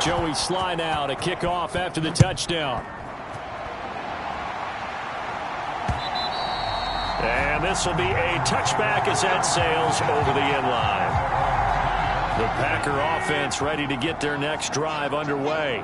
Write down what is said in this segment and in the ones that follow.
Joey Sly now to kick off after the touchdown. And this will be a touchback as that sails over the end line. The Packer offense ready to get their next drive underway.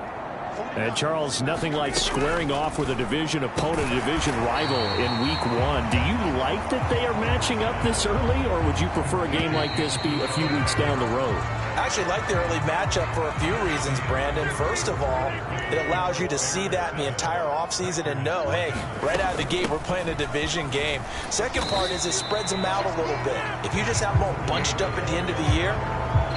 And Charles, nothing like squaring off with a division opponent, a division rival in week 1. Do you like that they are matching up this early, or would you prefer a game like this be a few weeks down the road? I actually like the early matchup for a few reasons, Brandon. First of all, it allows you to see that in the entire offseason and know, hey, right out of the gate, we're playing a division game. Second part is it spreads them out a little bit. If you just have them all bunched up at the end of the year,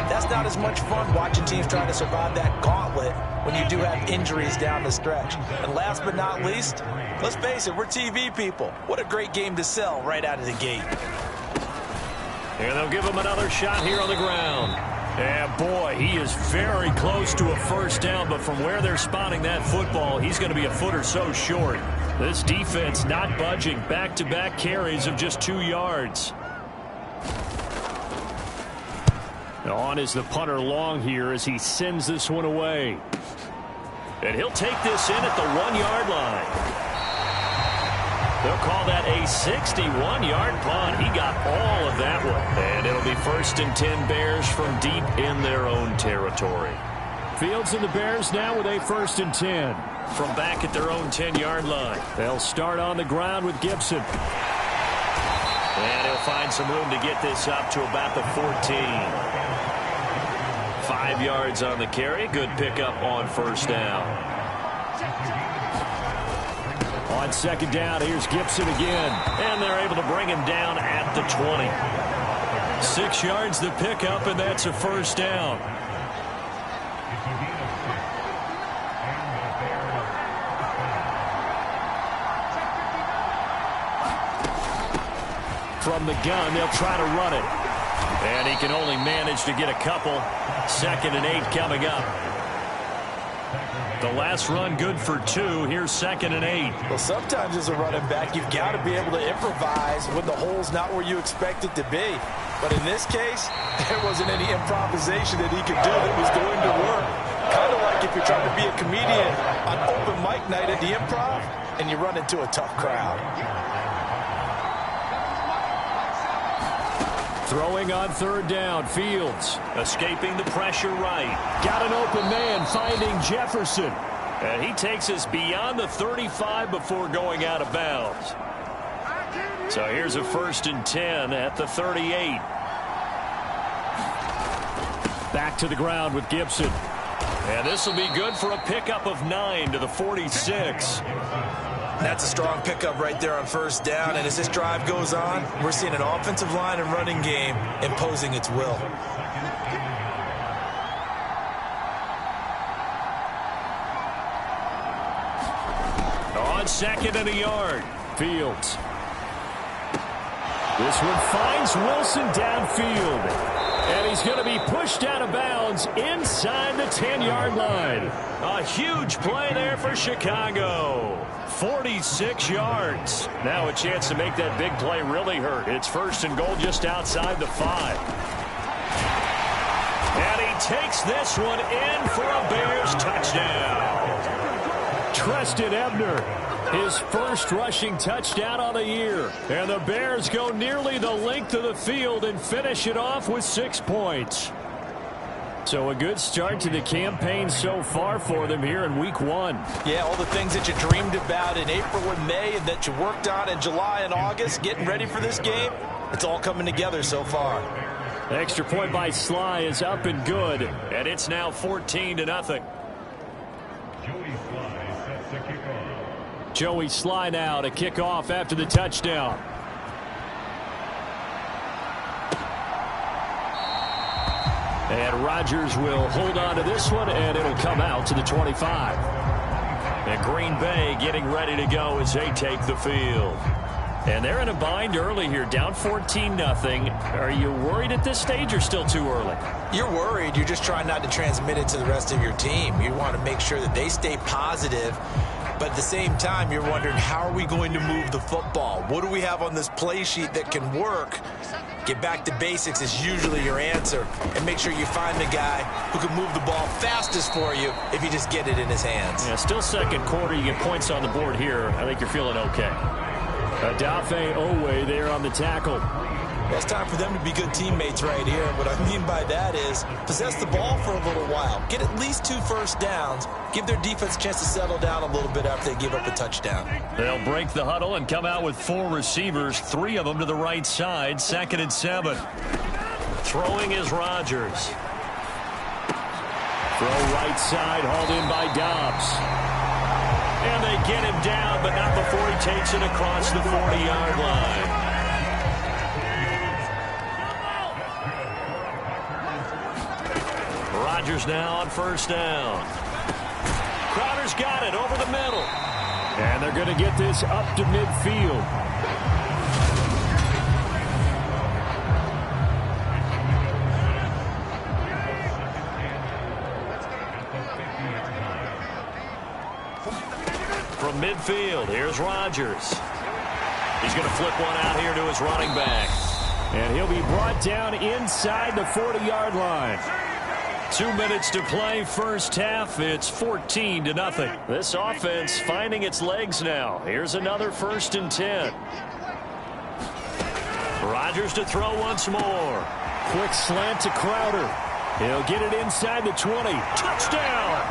that's not as much fun watching teams trying to survive that gauntlet when you do have injuries down the stretch. And last but not least, let's face it, we're TV people. What a great game to sell right out of the gate. And they'll give him another shot here on the ground. And boy, he is very close to a first down, but from where they're spotting that football, he's going to be a foot or so short. This defense not budging. Back-to-back carries of just 2 yards. On is the punter long here as he sends this one away. And he'll take this in at the 1-yard line. They'll call that a 61-yard punt. He got all of that one. And it'll be 1st and 10 Bears from deep in their own territory. Fields and the Bears now with a 1st and 10. From back at their own 10-yard line. They'll start on the ground with Gibson. And he'll find some room to get this up to about the 14. 5 yards on the carry. Good pickup on first down. On second down, here's Gibson again. And they're able to bring him down at the 20. 6 yards the pickup, and that's a first down. From the gun, they'll try to run it. And he can only manage to get a couple. 2nd and 8 coming up. The last run good for 2. Here's 2nd and 8. Well, sometimes as a running back, you've got to be able to improvise when the hole's not where you expect it to be. But in this case, there wasn't any improvisation that he could do that was going to work. Kind of like if you're trying to be a comedian on open mic night at the Improv and you run into a tough crowd. Throwing on 3rd down, Fields. Escaping the pressure right. Got an open man, finding Jefferson. And he takes us beyond the 35 before going out of bounds. So here's a 1st and 10 at the 38. Back to the ground with Gibson. And this will be good for a pickup of 9 to the 46. That's a strong pickup right there on first down. And as this drive goes on, we're seeing an offensive line and running game imposing its will. On 2nd and a yard, Fields. This one finds Wilson downfield. And he's going to be pushed out of bounds inside the 10-yard line. A huge play there for Chicago. 46 yards. Now a chance to make that big play really hurt. It's 1st and goal just outside the 5. And he takes this one in for a Bears touchdown. Treston Ebner, his first rushing touchdown on the year. And the Bears go nearly the length of the field and finish it off with 6 points. So a good start to the campaign so far for them here in week 1. Yeah, all the things that you dreamed about in April and May and that you worked on in July and August, getting ready for this game, it's all coming together so far. Extra point by Sly is up and good, and it's now 14-0. Joey Sly now to kick off after the touchdown. And Rodgers will hold on to this one, and it'll come out to the 25. And Green Bay getting ready to go as they take the field. And they're in a bind early here, down 14-0. Are you worried at this stage or still too early? You're worried. You're just trying not to transmit it to the rest of your team. You want to make sure that they stay positive But at the same time, you're wondering, how are we going to move the football? What do we have on this play sheet that can work? Get back to basics is usually your answer. And make sure you find the guy who can move the ball fastest for you if you just get it in his hands. Yeah, still second quarter. You get points on the board here. I think you're feeling okay. Adafe Owe there on the tackle. Well, it's time for them to be good teammates right here. What I mean by that is possess the ball for a little while. Get at least 2 first downs. Give their defense a chance to settle down a little bit after they give up a touchdown. They'll break the huddle and come out with 4 receivers, 3 of them to the right side, 2nd and 7. Throwing is Rodgers. Throw right side, hauled in by Dobbs. And they get him down, but not before he takes it across the 40-yard line. Rodgers now on first down. Crowder's got it over the middle. And they're going to get this up to midfield. From midfield, here's Rodgers. He's going to flip one out here to his running back. And he'll be brought down inside the 40-yard line. 2 minutes to play first half. It's 14-0. This offense finding its legs now. Here's another 1st and 10. Rodgers to throw once more. Quick slant to Crowder. He'll get it inside the 20. Touchdown!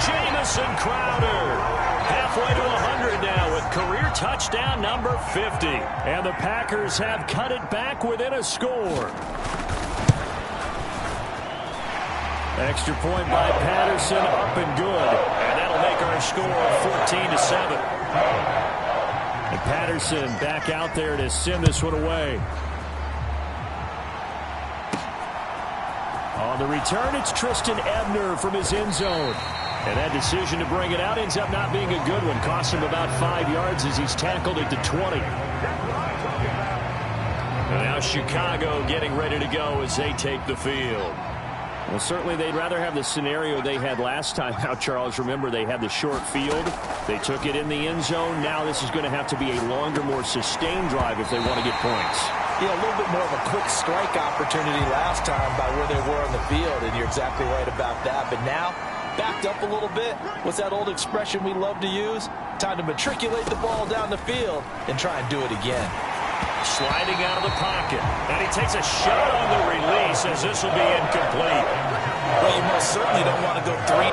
Jamison Crowder. Halfway to 100 now with career touchdown number 50. And the Packers have cut it back within a score. Extra point by Patterson, up and good. And that'll make our score 14-7. And Patterson back out there to send this one away. On the return, it's Tristan Ebner from his end zone. And that decision to bring it out ends up not being a good one. Costs him about 5 yards as he's tackled at the 20. And now Chicago getting ready to go as they take the field. Well, certainly they'd rather have the scenario they had last time out, Charles. Remember, they had the short field. They took it in the end zone. Now this is going to have to be a longer, more sustained drive if they want to get points. Yeah, a little bit more of a quick strike opportunity last time by where they were on the field, and you're exactly right about that. But now, backed up a little bit. What's that old expression we love to use? Time to matriculate the ball down the field and try and do it again. Sliding out of the pocket. And he takes a shot on the release as this will be incomplete. Well, you most certainly don't want to go 3.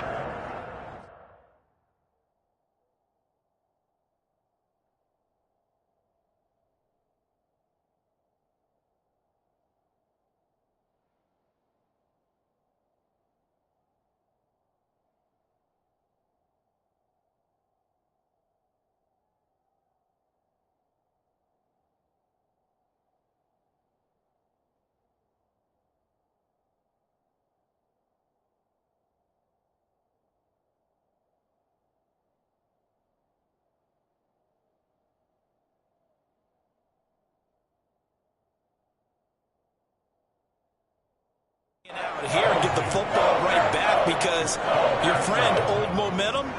Out here and get the football right back, because your friend, Old Momentum,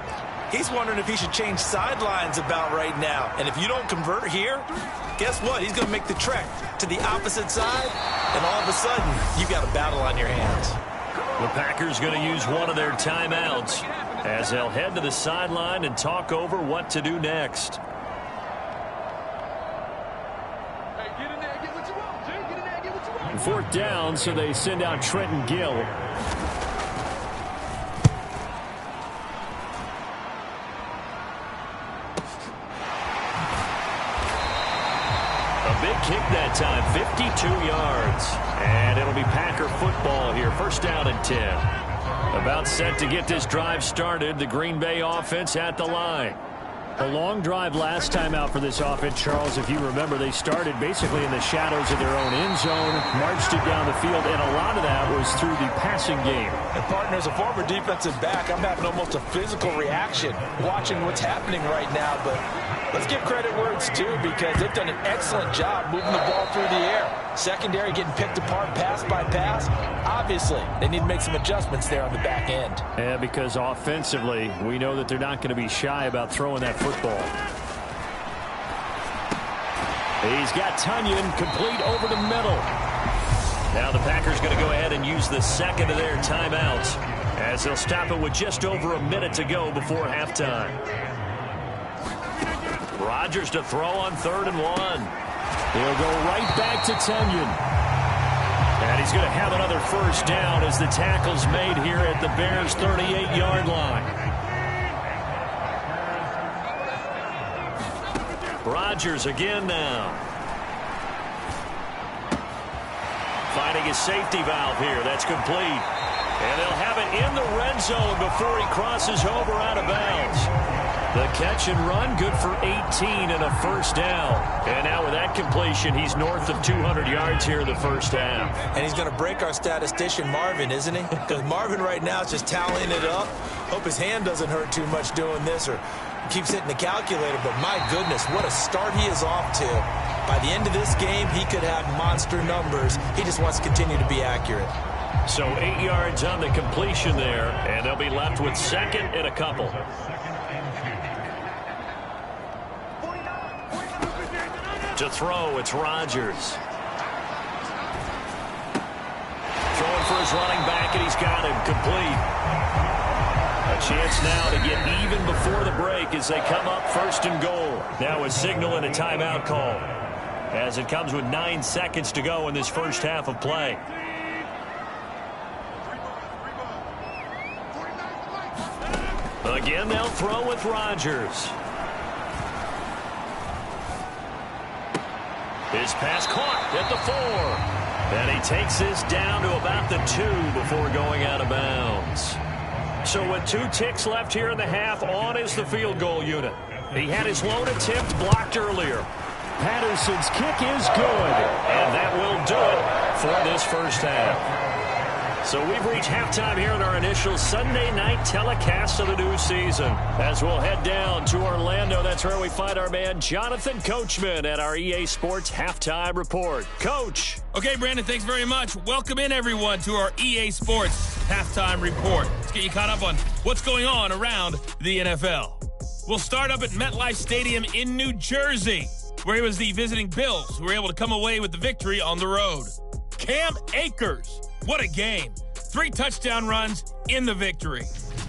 he's wondering if he should change sidelines about right now. And if you don't convert here, guess what? He's going to make the trek to the opposite side, and all of a sudden, you've got a battle on your hands. The Packers going to use one of their timeouts as they'll head to the sideline and talk over what to do next. Fourth down, so they send out Trenton Gill. A big kick that time, 52 yards. And it'll be Packer football here, 1st down and 10. About set to get this drive started, the Green Bay offense at the line. A long drive last time out for this offense, Charles. If you remember, they started basically in the shadows of their own end zone, marched it down the field, and a lot of that was through the passing game. And partner, as a former defensive back, I'm having almost a physical reaction watching what's happening right now. But Let's give credit where it's due because they've done an excellent job moving the ball through the air. Secondary getting picked apart pass by pass. Obviously, they need to make some adjustments there on the back end. Yeah, because offensively, we know that they're not going to be shy about throwing that football. He's got Tunyon complete over the middle. Now the Packers going to go ahead and use the second of their timeouts as they'll stop it with just over a minute to go before halftime. Rodgers to throw on 3rd and 1. He'll go right back to Tunyon. And he's going to have another first down as the tackle's made here at the Bears' 38-yard line. Rodgers again now. Finding his safety valve here. That's complete. And they'll have it in the red zone before he crosses over out of bounds. The catch and run, good for 18 and a first down. And now with that completion, he's north of 200 yards here in the first half. And he's going to break our statistician, Marvin, isn't he? Because Marvin right now is just tallying it up. Hope his hand doesn't hurt too much doing this or keeps hitting the calculator. But my goodness, what a start he is off to. By the end of this game, he could have monster numbers. He just wants to continue to be accurate. So 8 yards on the completion there, and they'll be left with second and a couple. To throw, it's Rodgers. Throwing for his running back, and he's got him complete. A chance now to get even before the break as they come up 1st and goal. Now a signal and a timeout call as it comes with 9 seconds to go in this first half of play. Again, they'll throw with Rodgers. His pass caught at the 4. And he takes this down to about the 2 before going out of bounds. So with 2 ticks left here in the half, on is the field goal unit. He had his lone attempt blocked earlier. Patterson's kick is good. And that will do it for this first half. So we've reached halftime here in our initial Sunday night telecast of the new season. As we'll head down to Orlando, that's where we find our man Jonathan Coachman at our EA Sports Halftime Report. Coach. Okay, Brandon, thanks very much. Welcome in, everyone, to our EA Sports Halftime Report. Let's get you caught up on what's going on around the NFL. We'll start up at MetLife Stadium in New Jersey, where it was the visiting Bills who were able to come away with the victory on the road. Cam Akers. What a game. 3 touchdown runs in the victory.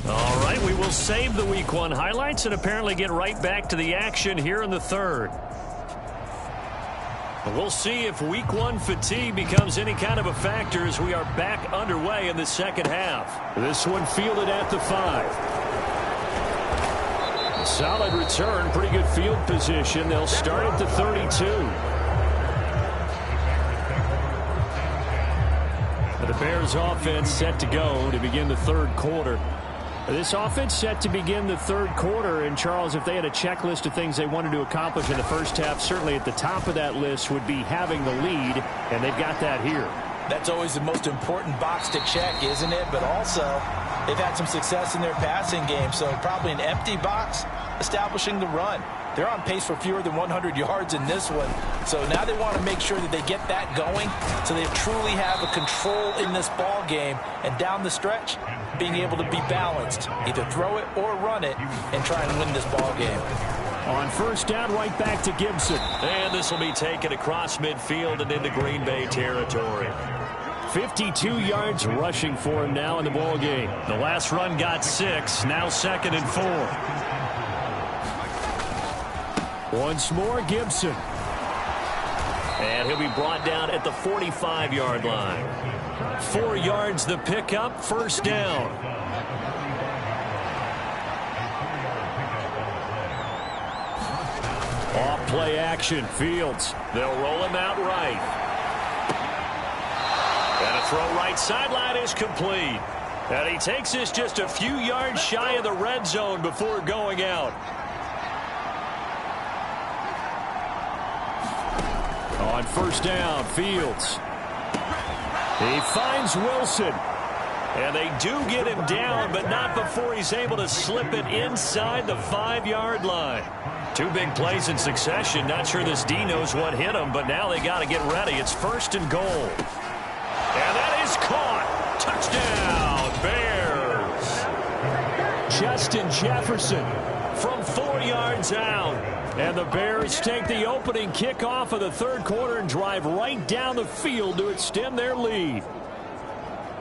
All right, we will save the Week 1 highlights and apparently get right back to the action here in the third. We'll see if Week 1 fatigue becomes any kind of a factor as we are back underway in the second half. This one fielded at the 5. Solid return, pretty good field position. They'll start at the 32. The Bears offense set to go to begin the third quarter. This offense set to begin the third quarter. And, Charles, if they had a checklist of things they wanted to accomplish in the first half, certainly at the top of that list would be having the lead, and they've got that here. That's always the most important box to check, isn't it? But also, they've had some success in their passing game, so probably an empty box establishing the run. They're on pace for fewer than 100 yards in this one. So now they want to make sure that they get that going so they truly have a control in this ball game. And down the stretch, being able to be balanced. Either throw it or run it and try and win this ball game. On first down, right back to Gibson. And this will be taken across midfield and into Green Bay territory. 52 yards rushing for him now in the ball game. The last run got 6, now 2nd and 4. Once more, Gibson. And he'll be brought down at the 45-yard line. 4 yards the pickup, first down. Off play action, Fields. They'll roll him out right. And a throw right sideline is complete. And he takes this just a few yards shy of the red zone before going out. On first down, Fields. He finds Wilson. And they do get him down, but not before he's able to slip it inside the 5-yard line. 2 big plays in succession. Not sure this D knows what hit him, but now they got to get ready. It's 1st and goal. And that is caught. Touchdown, Bears. Justin Jefferson from 4 yards out. And the Bears take the opening kickoff of the 3rd quarter and drive right down the field to extend their lead.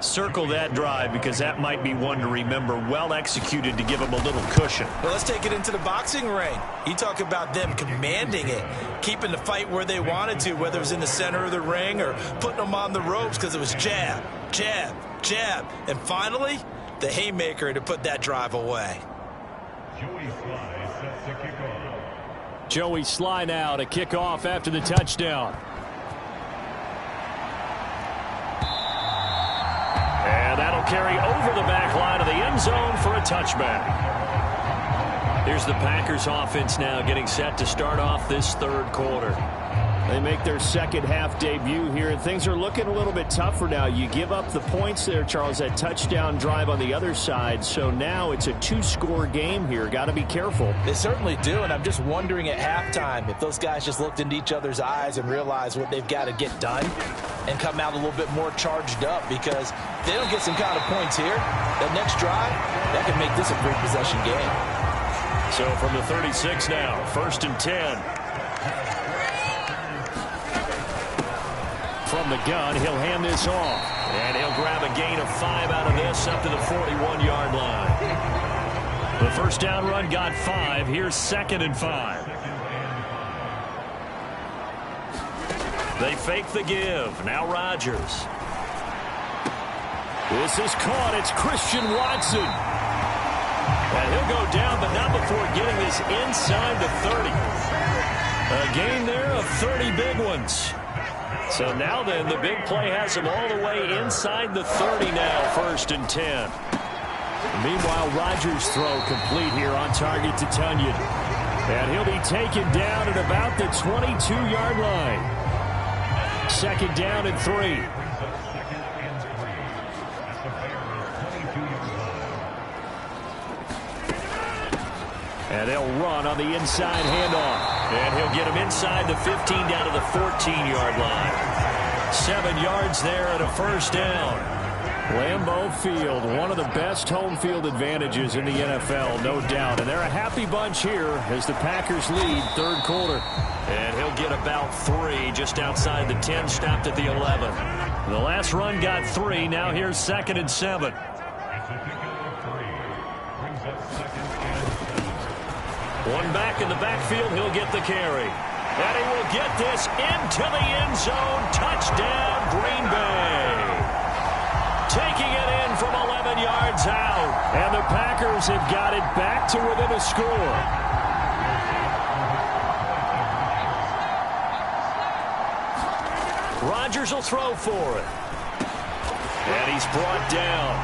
Circle that drive because that might be one to remember. Well executed to give them a little cushion. Well, let's take it into the boxing ring. You talk about them commanding it, keeping the fight where they wanted to, whether it was in the center of the ring or putting them on the ropes because it was jab, jab, jab. And finally, the haymaker to put that drive away. Joey Sly now to kick off after the touchdown. And that'll carry over the back line of the end zone for a touchback. Here's the Packers offense now getting set to start off this 3rd quarter. They make their 2nd half debut here, and things are looking a little bit tougher now. You give up the points there, Charles, that touchdown drive on the other side. So now it's a 2-score game here. Got to be careful. They certainly do, and I'm just wondering at halftime if those guys just looked into each other's eyes and realized what they've got to get done and come out a little bit more charged up, because if they don't get some kind of points here, that next drive, that could make this a 3-possession game. So from the 36 now, 1st and 10. From the gun, he'll hand this off. And he'll grab a gain of 5 out of this up to the 41-yard line. The 1st down run got 5. Here's 2nd and 5. They fake the give. Now Rodgers. This is caught. It's Christian Watson. And he'll go down, but not before getting this inside the 30. A gain there of 30 big ones. So now then, the big play has him all the way inside the 30 now, 1st and 10. Meanwhile, Rodgers' throw complete here on target to Tunyon. And he'll be taken down at about the 22-yard line. 2nd down and 3. And they'll run on the inside handoff. And he'll get him inside the 15 down to the 14-yard line. 7 yards there and a 1st down. Lambeau Field, one of the best home field advantages in the NFL, no doubt. And they're a happy bunch here as the Packers lead 3rd quarter. And he'll get about 3 just outside the 10, stopped at the 11. The last run got 3. Now here's 2nd and 7. One back in the backfield, he'll get the carry. And he will get this into the end zone. Touchdown, Green Bay. Taking it in from 11 yards out. And the Packers have got it back to within a score. Rodgers will throw for it. And he's brought down.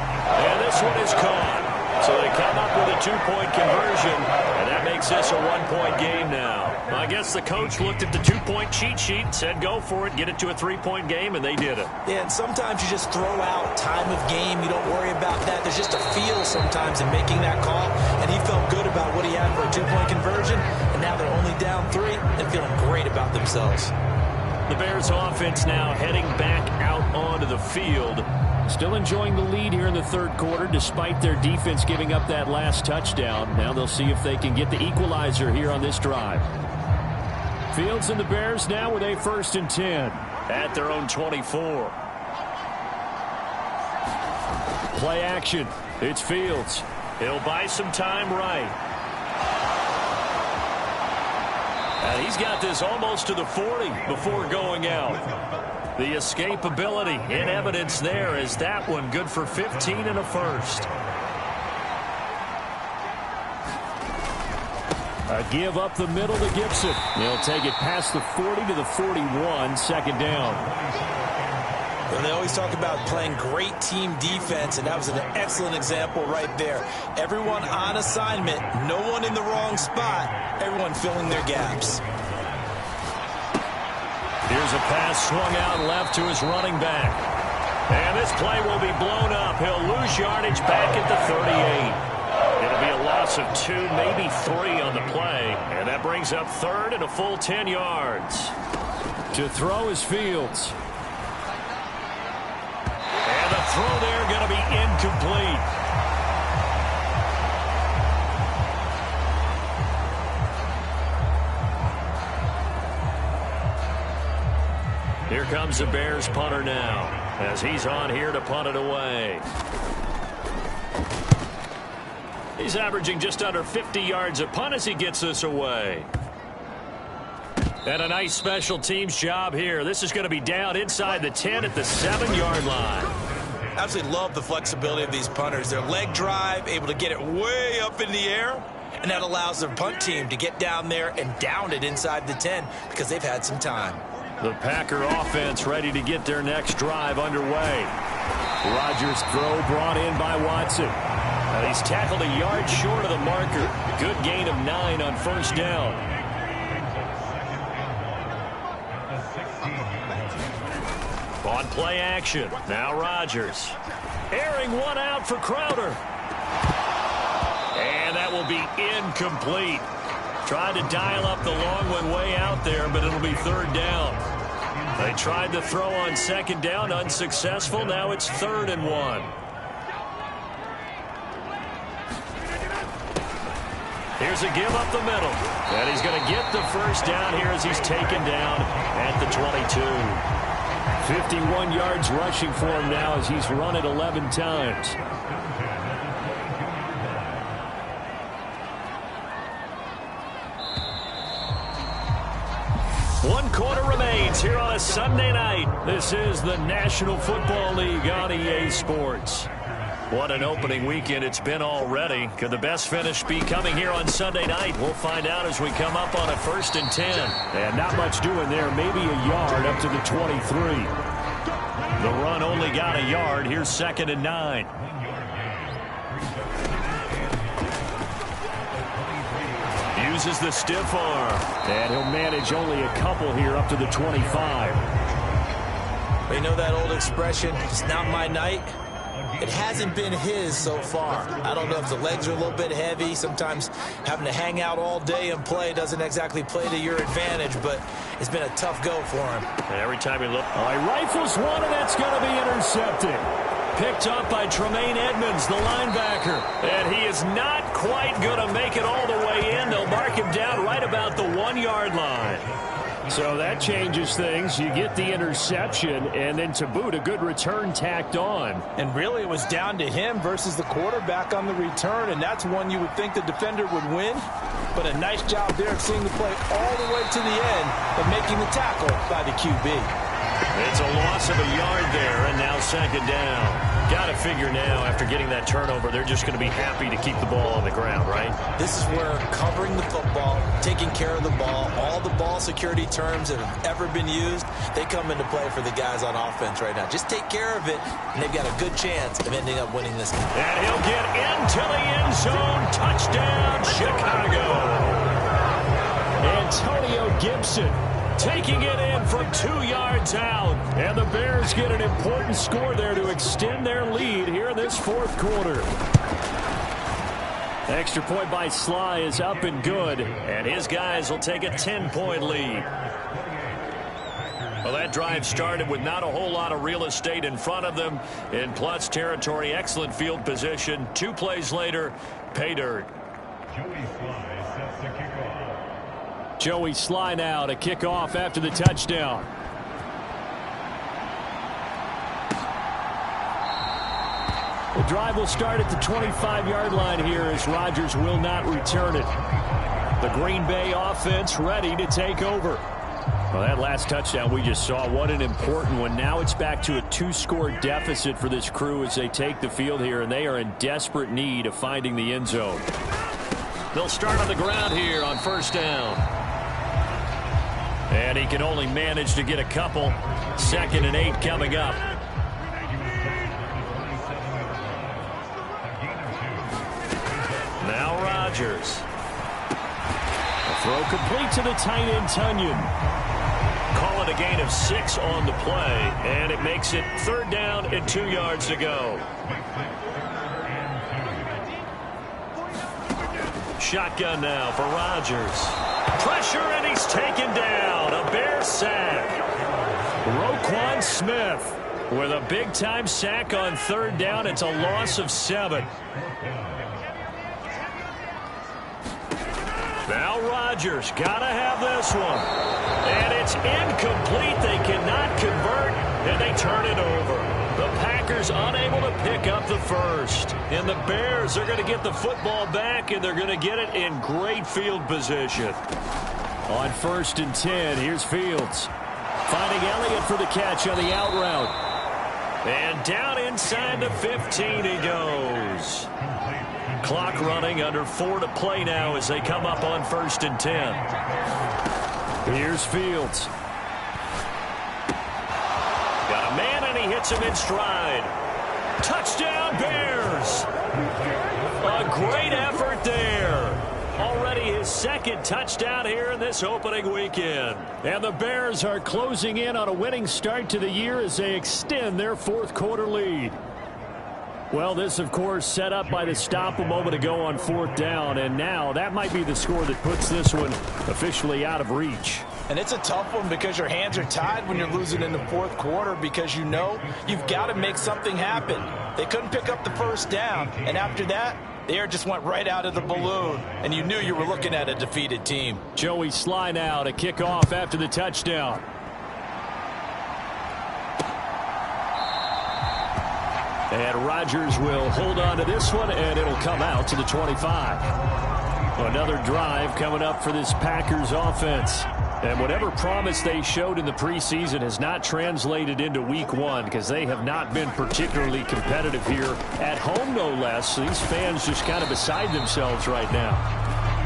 And this one is caught. So they come up with a 2-point conversion, and that makes this a 1-point game now. I guess the coach looked at the 2-point cheat sheet, said go for it, get it to a 3-point game, and they did it. Yeah, and sometimes you just throw out time of game. You don't worry about that. There's just a feel sometimes in making that call, and he felt good about what he had for a 2-point conversion, and now they're only down 3 and feeling great about themselves. The Bears offense now heading back out onto the field. Still enjoying the lead here in the 3rd quarter despite their defense giving up that last touchdown. Now they'll see if they can get the equalizer here on this drive. Fields and the Bears now with a 1st and 10 at their own 24. Play action. It's Fields. He'll buy some time right. And he's got this almost to the 40 before going out. The escapability in evidence there as that one good for 15 and a 1st. A give up the middle to Gibson. He'll take it past the 40 to the 41, 2nd down. Well, they always talk about playing great team defense, and that was an excellent example right there. Everyone on assignment, no one in the wrong spot, everyone filling their gaps. Here's a pass swung out left to his running back. And this play will be blown up. He'll lose yardage back at the 38. It'll be a loss of 2, maybe 3 on the play. And that brings up third and a full 10 yards. To throw is Fields. And the throw there going to be incomplete. Here comes the Bears punter now, as he's on here to punt it away. He's averaging just under 50 yards a punt as he gets this away. And a nice special teams job here. This is going to be down inside the 10 at the 7-yard line. Absolutely love the flexibility of these punters. Their leg drive, able to get it way up in the air, and that allows their punt team to get down there and down it inside the 10 because they've had some time. The Packer offense ready to get their next drive underway. Rodgers' throw brought in by Watson. Now he's tackled a yard short of the marker. Good gain of 9 on first down. On play action. Now Rodgers. Airing one out for Crowder. And that will be incomplete. Tried to dial up the long one way out there, but it'll be third down. They tried to throw on second down, unsuccessful. Now it's 3rd and 1. Here's a give up the middle. And he's going to get the first down here as he's taken down at the 22. 51 yards rushing for him now as he's run it 11 times. One quarter remains here on a Sunday night. This is the National Football League on EA Sports. What an opening weekend it's been already. Could the best finish be coming here on Sunday night? We'll find out as we come up on a 1st and 10. And not much doing there. Maybe a yard up to the 23. The run only got a yard. Here's 2nd and 9. Uses the stiff arm. And he'll manage only a couple here up to the 25. You know that old expression, it's not my night? It hasn't been his so far. I don't know if the legs are a little bit heavy. Sometimes having to hang out all day and play doesn't exactly play to your advantage, but it's been a tough go for him. And every time he looks... He rifles one, and that's going to be intercepted. Picked up by Tremaine Edmonds, the linebacker. And he is not quite going to make it all the way in. They'll mark him down right about the 1-yard line. So that changes things. You get the interception, and then to boot, a good return tacked on. And really, it was down to him versus the quarterback on the return, and that's one you would think the defender would win. But a nice job there of seeing the play all the way to the end and making the tackle by the QB. It's a loss of a yard there, and now 2nd down. Got to figure now, after getting that turnover, they're just going to be happy to keep the ball on the ground, right? This is where covering the football, taking care of the ball, all the ball security terms that have ever been used, they come into play for the guys on offense right now. Just take care of it, and they've got a good chance of ending up winning this game. And he'll get into the end zone. Touchdown, Chicago. Antonio Gibson taking it in from 2 yards out. And the Bears get an important score there to extend their lead here in this 4th quarter. Extra point by Sly is up and good. And his guys will take a 10-point lead. Well, that drive started with not a whole lot of real estate in front of them. In plus territory, excellent field position. 2 plays later, pay dirt. Joey Sly now to kick off after the touchdown. The drive will start at the 25-yard line here as Rodgers will not return it. The Green Bay offense ready to take over. Well, that last touchdown we just saw, what an important one. Now it's back to a 2-score deficit for this crew as they take the field here, and they are in desperate need of finding the end zone. They'll start on the ground here on 1st down. And he can only manage to get a couple. 2nd and 8 coming up. Now Rodgers. A throw complete to the tight end, Tunyon. Calling and a gain of 6 on the play, and it makes it 3rd down and 2 yards to go. Shotgun now for Rodgers. Pressure, and he's taken down. A Bears sack. Roquan Smith with a big-time sack on 3rd down. It's a loss of 7. Now Rodgers got to have this one. And it's incomplete. They cannot convert, and they turn it over. The Packers unable to pick up the first. And the Bears are going to get the football back, and they're going to get it in great field position. On 1st and 10, here's Fields. Finding Elliott for the catch on the out route. And down inside the 15 he goes. Clock running, under 4 to play now as they come up on 1st and 10. Here's Fields. Got a man, and he hits him in stride. Touchdown, Bears! A great effort there. Already his 2nd touchdown here in this opening weekend. And the Bears are closing in on a winning start to the year as they extend their 4th quarter lead. Well, this, of course, set up by the stop a moment ago on 4th down, and now that might be the score that puts this one officially out of reach. And it's a tough one because your hands are tied when you're losing in the 4th quarter because you know you've got to make something happen. They couldn't pick up the 1st down, and after that, the air just went right out of the balloon, and you knew you were looking at a defeated team. Joey Sly now to kick off after the touchdown. And Rodgers will hold on to this one, and it'll come out to the 25. Another drive coming up for this Packers offense. And whatever promise they showed in the preseason has not translated into week 1 because they have not been particularly competitive here at home, no less. So these fans just kind of beside themselves right now.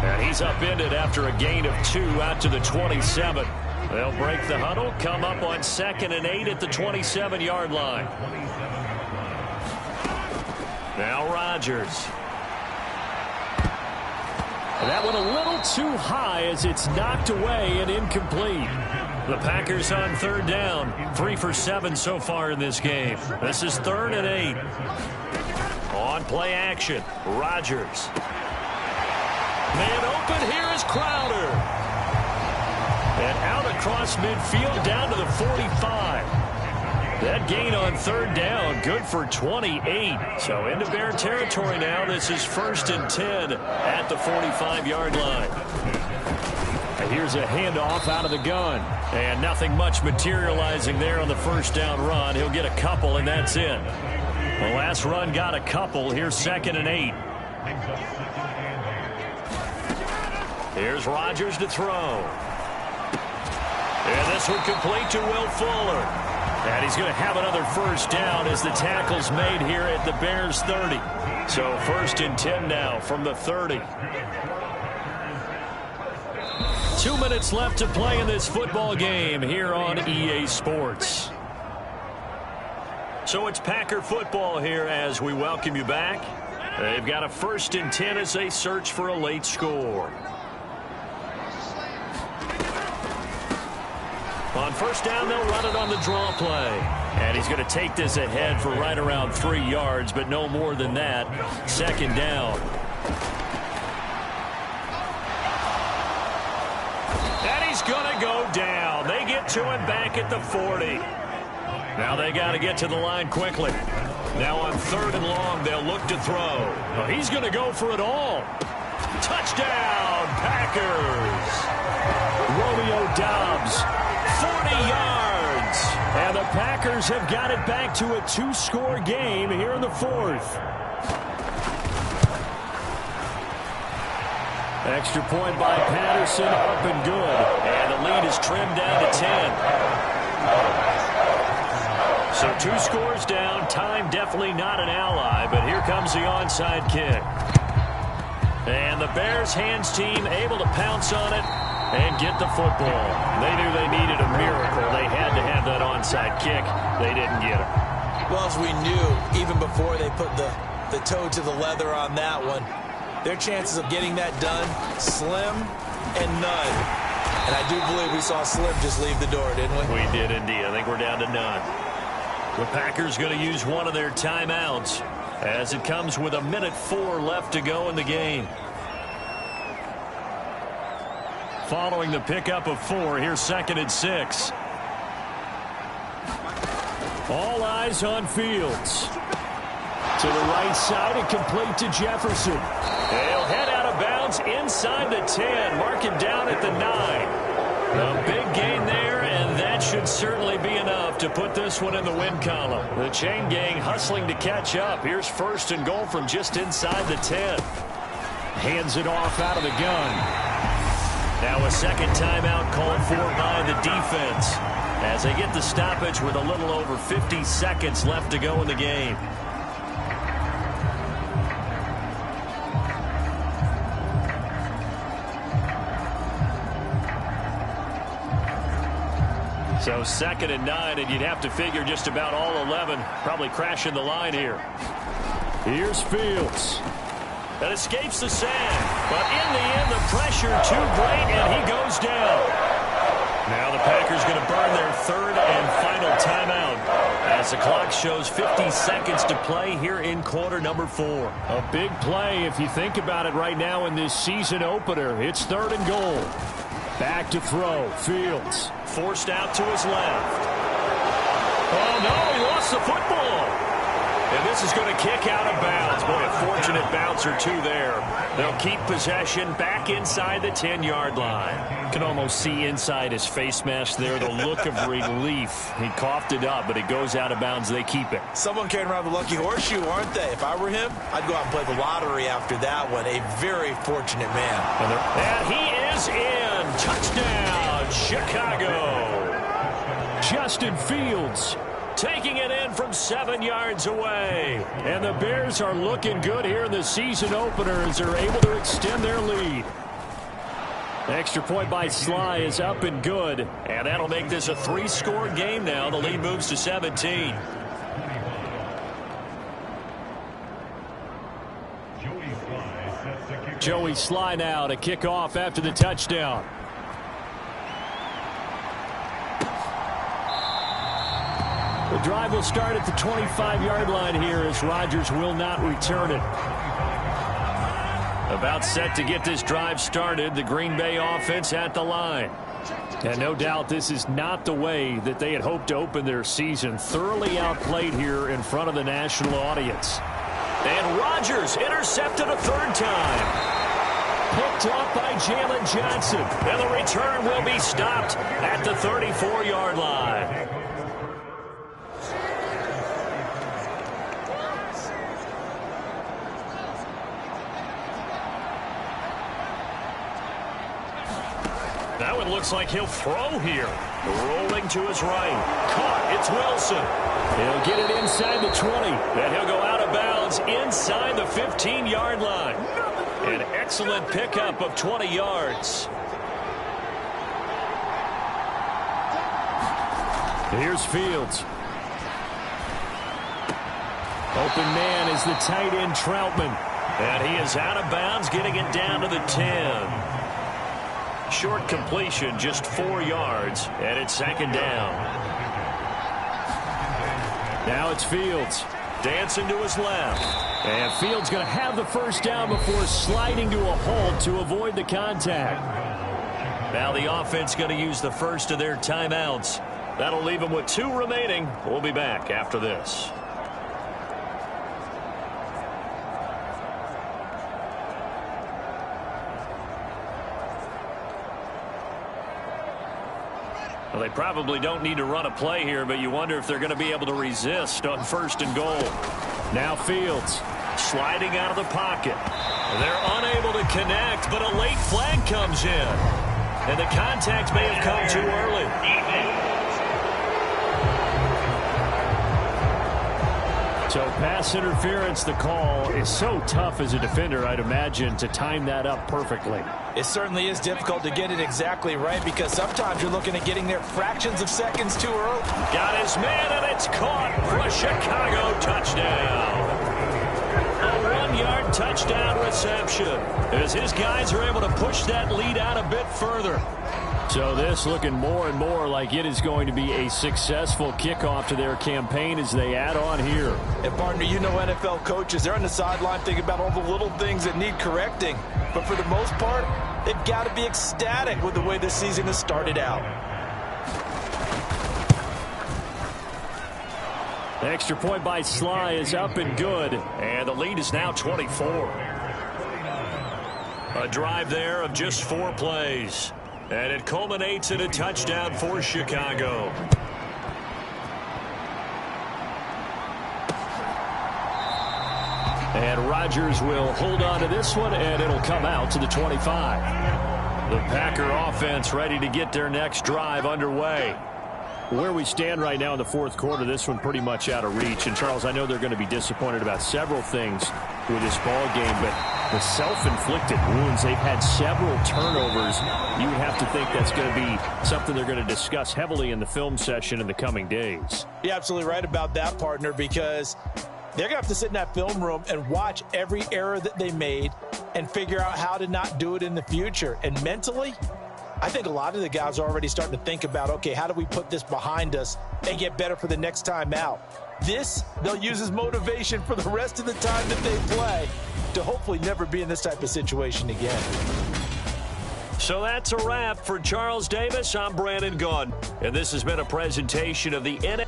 And he's upended after a gain of 2 out to the 27. They'll break the huddle, come up on 2nd and 8 at the 27-yard line. Now Rodgers. And that one a little too high as it's knocked away and incomplete. The Packers on 3rd down. 3 for 7 so far in this game. This is 3rd and 8. On play action, Rodgers. Man open, here is Crowder. And out across midfield down to the 45. That gain on 3rd down, good for 28. So into Bear territory now. This is 1st and 10 at the 45-yard line. And here's a handoff out of the gun. And nothing much materializing there on the 1st down run. He'll get a couple, and that's it. The last run got a couple. Here's 2nd and 8. Here's Rodgers to throw. And this one complete to Will Fuller. And he's going to have another 1st down as the tackle's made here at the Bears 30. So 1st and 10 now from the 30. 2 minutes left to play in this football game here on EA Sports. So it's Packer football here as we welcome you back. They've got a 1st and 10 as they search for a late score. On 1st down, they'll run it on the draw play. And he's going to take this ahead for right around 3 yards, but no more than that. 2nd down. And he's going to go down. They get to him back at the 40. Now they got to get to the line quickly. Now on 3rd and long, they'll look to throw. Well, he's going to go for it all. Touchdown, Packers. Romeo Doubs. 40 yards. And the Packers have got it back to a 2-score game here in the 4th. Extra point by Patterson, up and good. And the lead is trimmed down to 10. So 2 scores down. Time definitely not an ally, but here comes the onside kick. And the Bears hands team able to pounce on it and get the football. They knew they needed a miracle. They had to have that onside kick. They didn't get it. Well, as we knew, even before they put the toe to the leather on that one, their chances of getting that done, slim and none. And I do believe we saw Slim just leave the door, didn't we? We did indeed. I think we're down to none. The Packers going to use one of their timeouts as it comes with 1:04 left to go in the game. Following the pickup of 4, here's 2nd and 6. All eyes on Fields. To the right side and complete to Jefferson. They'll head out of bounds inside the 10. Mark it down at the 9. A big gain there, and that should certainly be enough to put this one in the win column. The chain gang hustling to catch up. Here's 1st and goal from just inside the 10. Hands it off out of the gun. Now a second timeout called for by the defense as they get the stoppage with a little over 50 seconds left to go in the game. So 2nd and 9, and you'd have to figure just about all 11 probably crashing the line here. Here's Fields. That escapes the sand, but in the end, the pressure too great, and he goes down. Now the Packers going to burn their 3rd and final timeout as the clock shows 50 seconds to play here in quarter number 4. A big play if you think about it right now in this season opener. It's 3rd and goal. Back to throw. Fields forced out to his left. Oh, no, he lost the football. And this is going to kick out of bounds. Boy, a fortunate bounce or two there. They'll keep possession back inside the 10-yard line. You can almost see inside his face mask there the look of relief. He coughed it up, but it goes out of bounds. They keep it. Someone came around the lucky horseshoe, aren't they? If I were him, I'd go out and play the lottery after that one. A very fortunate man. And he is in. Touchdown, Chicago. Justin Fields taking it in from 7 yards away. And the Bears are looking good here in the season opener as they're able to extend their lead. Extra point by Sly is up and good. And that'll make this a 3-score game now. The lead moves to 17. Joey Sly now to kick off after the touchdown. The drive will start at the 25-yard line here as Rodgers will not return it. About set to get this drive started, the Green Bay offense at the line. And no doubt this is not the way that they had hoped to open their season. Thoroughly outplayed here in front of the national audience. And Rodgers intercepted a 3rd time. Picked up by Jalen Johnson. And the return will be stopped at the 34-yard line. Now it looks like he'll throw here. Rolling to his right. Caught. It's Wilson. He'll get it inside the 20. And he'll go out of bounds inside the 15-yard line. An excellent pickup of 20 yards. Here's Fields. Open man is the tight end Troutman. And he is out of bounds, getting it down to the 10. Short completion, just 4 yards, and it's 2nd down. Now it's Fields. Dancing to his left. And Fields going to have the 1st down before sliding to a halt to avoid the contact. Now the offense going to use the first of their timeouts. That'll leave them with 2 remaining. We'll be back after this. Well, they probably don't need to run a play here, but you wonder if they're going to be able to resist on 1st and goal. Now Fields sliding out of the pocket. They're unable to connect, but a late flag comes in. And the contact may have come too early. So pass interference, the call is so tough as a defender, I'd imagine, to time that up perfectly. It certainly is difficult to get it exactly right because sometimes you're looking at getting there fractions of seconds too early. Got his man, and it's caught for a Chicago touchdown. A 1-yard touchdown reception as his guys are able to push that lead out a bit further. So this looking more and more like it is going to be a successful kickoff to their campaign as they add on here. And partner, you know NFL coaches, they're on the sideline thinking about all the little things that need correcting. But for the most part, they've got to be ecstatic with the way this season has started out. The extra point by Sly is up and good. And the lead is now 24. A drive there of just 4 plays. And it culminates in a touchdown for Chicago. And Rodgers will hold on to this one, and it'll come out to the 25. The Packer offense ready to get their next drive underway. Where we stand right now in the fourth quarter, this one pretty much out of reach. And, Charles, I know they're going to be disappointed about several things with this ball game, but the self-inflicted wounds, they've had several turnovers. You would have to think that's going to be something they're going to discuss heavily in the film session in the coming days. You're absolutely right about that, partner, because they're going to have to sit in that film room and watch every error that they made and figure out how to not do it in the future. And mentally, I think a lot of the guys are already starting to think about, okay, how do we put this behind us and get better for the next time out? This, they'll use as motivation for the rest of the time that they play to hopefully never be in this type of situation again. So that's a wrap for Charles Davis. I'm Brandon Gaudin, and this has been a presentation of the NFL.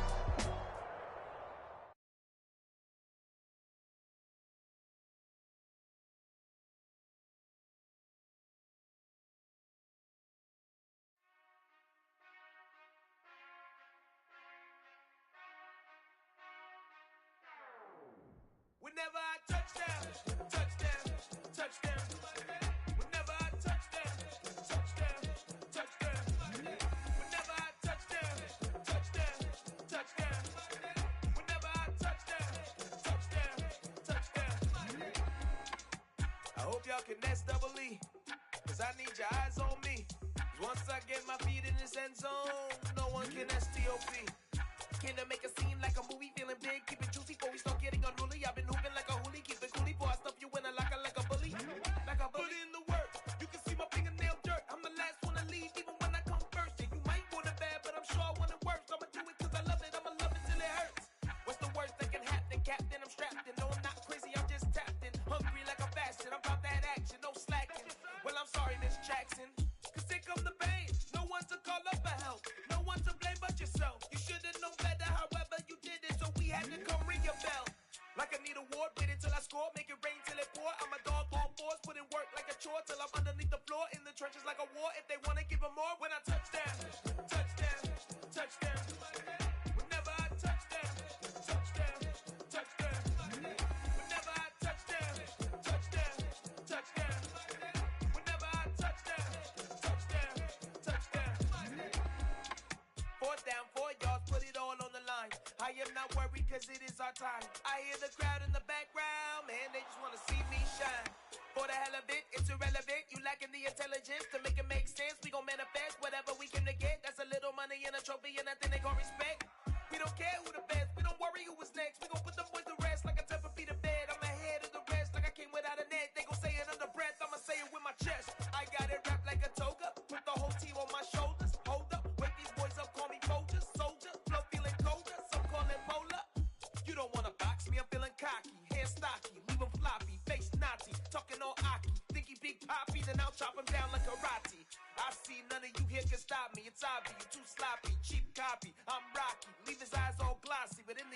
Whenever I touchdown, touchdown, touchdown. Whenever I touchdown, touchdown, touchdown. Whenever I touchdown, touchdown, touchdown. Whenever I touchdown, touchdown, touchdown. I hope y'all can nest double E, cause I need your eyes on me. Once I get my feet in this end zone, no one can STOP. Can I make a scene like a movie, feeling big, keep it juicy before we start getting unruly. I've been hooping like a hoolie, keep it coolie before I stuff you in a locker like a bully. Like a bully. Put in the work, you can see my fingernail dirt. I'm the last one to leave, even when I come first. And you might want it bad, but I'm sure I want it worse. I'ma do it cause I love it, I'ma love it till it hurts. What's the worst that can happen, Captain? I'm strapped in, no I'm not crazy, I'm just tapped in. Hungry like a bastard, I'm about that action, no slacking. Well I'm sorry, Miss Jackson, cause here come the pain. No one to call up for help, no one to blame but yourself. You should've known better, however you did it, so we had to come ring your bell. Like I need a award, wait until I score, make it rain till it pour. I'm a dog on fours, put in work like a chore till I'm underneath the floor, in the trenches like a war. If they wanna give them more, when I touchdown, touchdown, touchdown. Whenever I touchdown, touchdown, touchdown. Whenever I touchdown, touchdown, touchdown. Whenever I touchdown, touchdown, touchdown. 4th down, 4 yards, put it all on the line. I am not worried cause it is our time. I hear the crowd in the background, man, they just wanna see me shine. For the hell of it, it's irrelevant. You lacking the intelligence to make it make sense. We gon' manifest whatever we came to get. That's a little money and a trophy and nothing they gon' respect. We don't care who the best, we don't worry who was next. We gon' put them boys to rest like a 10-feet of bed. I'm ahead of the rest like I came without a net. They gon' say it under breath, I'ma say it with my chest. I got it wrapped like a toga, put the whole team on my shoulders. Hold up, wake these boys up, call me Folger, soldier. Flow feeling colder, some call it polar. You don't wanna box me, I'm feeling cocky. Hair stocky, leave him floppy, face Nazi. Talking all aki, think he big poppy, then I'll chop him down like karate. I see none of you here can stop me, it's obvious, you too sloppy. Cheap copy, I'm Rocky, leave his eyes all glossy. But in